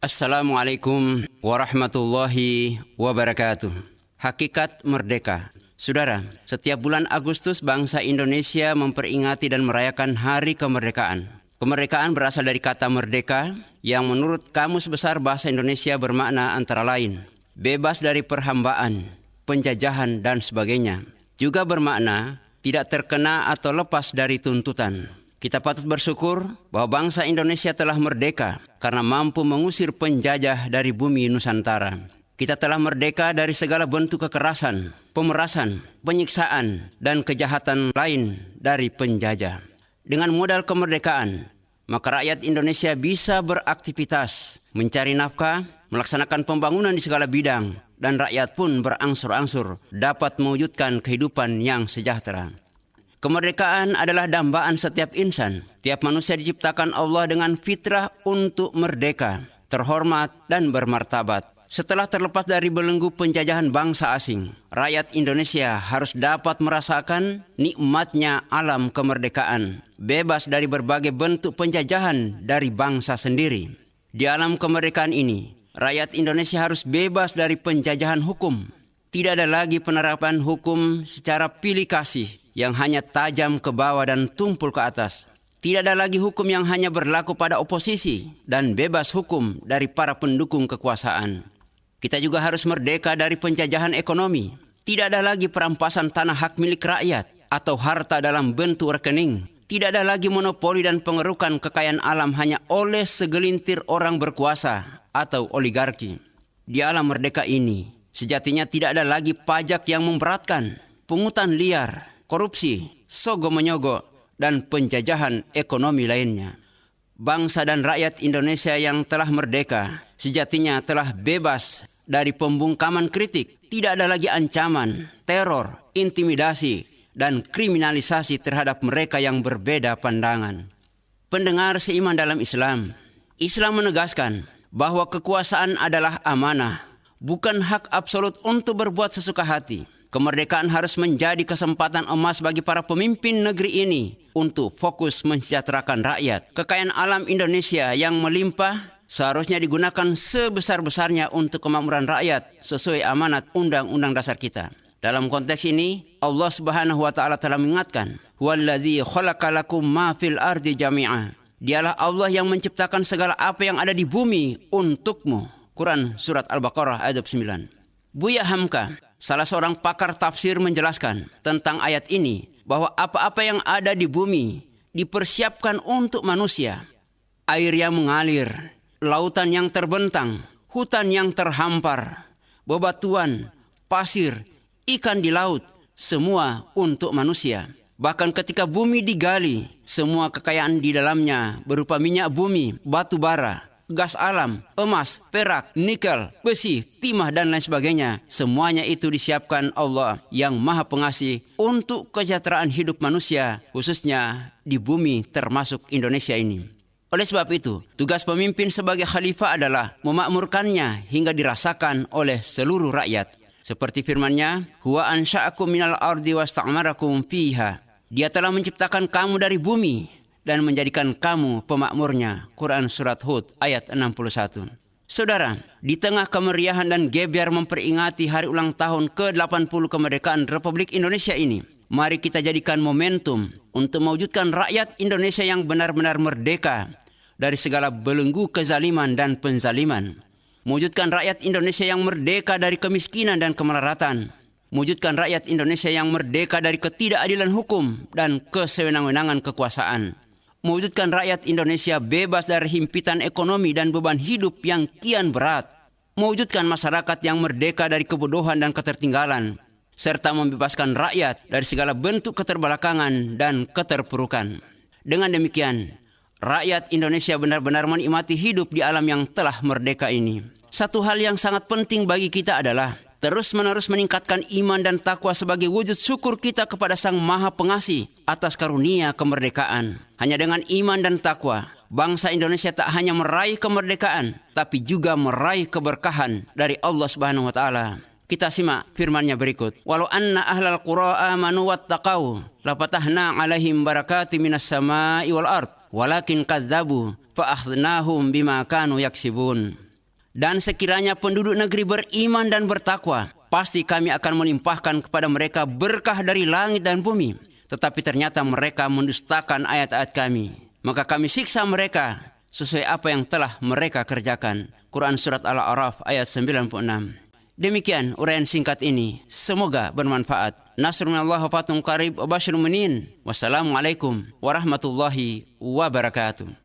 Assalamualaikum warahmatullahi wabarakatuh. Hakikat merdeka. Saudara, setiap bulan Agustus bangsa Indonesia memperingati dan merayakan Hari Kemerdekaan. Kemerdekaan berasal dari kata merdeka yang menurut Kamus Besar Bahasa Indonesia bermakna antara lain bebas dari perhambaan, penjajahan, dan sebagainya. Juga bermakna tidak terkena atau lepas dari tuntutan. Kita patut bersyukur bahwa bangsa Indonesia telah merdeka karena mampu mengusir penjajah dari bumi Nusantara. Kita telah merdeka dari segala bentuk kekerasan, pemerasan, penyiksaan, dan kejahatan lain dari penjajah. Dengan modal kemerdekaan, maka rakyat Indonesia bisa beraktivitas, mencari nafkah, melaksanakan pembangunan di segala bidang, dan rakyat pun berangsur-angsur dapat mewujudkan kehidupan yang sejahtera. Kemerdekaan adalah dambaan setiap insan. Tiap manusia diciptakan Allah dengan fitrah untuk merdeka, terhormat, dan bermartabat. Setelah terlepas dari belenggu penjajahan bangsa asing, rakyat Indonesia harus dapat merasakan nikmatnya alam kemerdekaan, bebas dari berbagai bentuk penjajahan dari bangsa sendiri. Di alam kemerdekaan ini, rakyat Indonesia harus bebas dari penjajahan hukum. Tidak ada lagi penerapan hukum secara pilih kasih yang hanya tajam ke bawah dan tumpul ke atas. Tidak ada lagi hukum yang hanya berlaku pada oposisi dan bebas hukum dari para pendukung kekuasaan. Kita juga harus merdeka dari penjajahan ekonomi. Tidak ada lagi perampasan tanah hak milik rakyat atau harta dalam bentuk rekening. Tidak ada lagi monopoli dan pengerukan kekayaan alam hanya oleh segelintir orang berkuasa atau oligarki. Di alam merdeka ini, sejatinya tidak ada lagi pajak yang memberatkan, pungutan liar, korupsi, sogo-menyogo, dan penjajahan ekonomi lainnya. Bangsa dan rakyat Indonesia yang telah merdeka sejatinya telah bebas dari pembungkaman kritik. Tidak ada lagi ancaman, teror, intimidasi, dan kriminalisasi terhadap mereka yang berbeda pandangan. Pendengar seiman dalam Islam, Islam menegaskan bahwa kekuasaan adalah amanah, bukan hak absolut untuk berbuat sesuka hati. Kemerdekaan harus menjadi kesempatan emas bagi para pemimpin negeri ini untuk fokus mensejahterakan rakyat. Kekayaan alam Indonesia yang melimpah seharusnya digunakan sebesar-besarnya untuk kemakmuran rakyat sesuai amanat Undang-Undang Dasar kita. Dalam konteks ini, Allah Subhanahu wa taala telah mengingatkan, "Huwallazi khalaqalakum ma fil ardi jami'a." Dialah Allah yang menciptakan segala apa yang ada di bumi untukmu. Quran Surat Al-Baqarah ayat 9. Buya Hamka, salah seorang pakar tafsir, menjelaskan tentang ayat ini bahwa apa-apa yang ada di bumi dipersiapkan untuk manusia. Air yang mengalir, lautan yang terbentang, hutan yang terhampar, bebatuan, pasir, ikan di laut, semua untuk manusia. Bahkan ketika bumi digali, semua kekayaan di dalamnya berupa minyak bumi, batu bara, gas alam, emas, perak, nikel, besi, timah, dan lain sebagainya. Semuanya itu disiapkan Allah yang Maha Pengasih untuk kesejahteraan hidup manusia, khususnya di bumi termasuk Indonesia ini. Oleh sebab itu, tugas pemimpin sebagai khalifah adalah memakmurkannya hingga dirasakan oleh seluruh rakyat. Seperti firman-Nya, "Huwa ansha'akum minal ardi wasta'marakum fiha." Dia telah menciptakan kamu dari bumi dan menjadikan kamu pemakmurnya. Quran Surat Hud ayat 61. Saudara, di tengah kemeriahan dan gebyar memperingati hari ulang tahun ke-80 kemerdekaan Republik Indonesia ini, mari kita jadikan momentum untuk mewujudkan rakyat Indonesia yang benar-benar merdeka dari segala belenggu kezaliman dan penzaliman. Mewujudkan rakyat Indonesia yang merdeka dari kemiskinan dan kemelaratan. Mewujudkan rakyat Indonesia yang merdeka dari ketidakadilan hukum dan kesewenang-wenangan kekuasaan. Mewujudkan rakyat Indonesia bebas dari himpitan ekonomi dan beban hidup yang kian berat. Mewujudkan masyarakat yang merdeka dari kebodohan dan ketertinggalan, serta membebaskan rakyat dari segala bentuk keterbelakangan dan keterpurukan. Dengan demikian, rakyat Indonesia benar-benar menikmati hidup di alam yang telah merdeka ini. Satu hal yang sangat penting bagi kita adalah terus-menerus meningkatkan iman dan takwa sebagai wujud syukur kita kepada Sang Maha Pengasih atas karunia kemerdekaan. Hanya dengan iman dan takwa, bangsa Indonesia tak hanya meraih kemerdekaan, tapi juga meraih keberkahan dari Allah Subhanahu wa taala. Kita simak firman-Nya berikut. "Walau anna ahlal qura amanu wattaqau, lafatahna 'alaihim barakatim minas sama'i wal ard, walakin kadzabu fa akhdnahum bima kanu yaksibun." Dan sekiranya penduduk negeri beriman dan bertakwa, pasti kami akan melimpahkan kepada mereka berkah dari langit dan bumi. Tetapi ternyata mereka mendustakan ayat-ayat kami. Maka kami siksa mereka sesuai apa yang telah mereka kerjakan. Quran Surat Al-A'raf ayat 96. Demikian uraian singkat ini. Semoga bermanfaat. Nasrun minallah wa fathun qarib wa basyirul mu'minin. Wassalamualaikum warahmatullahi wabarakatuh.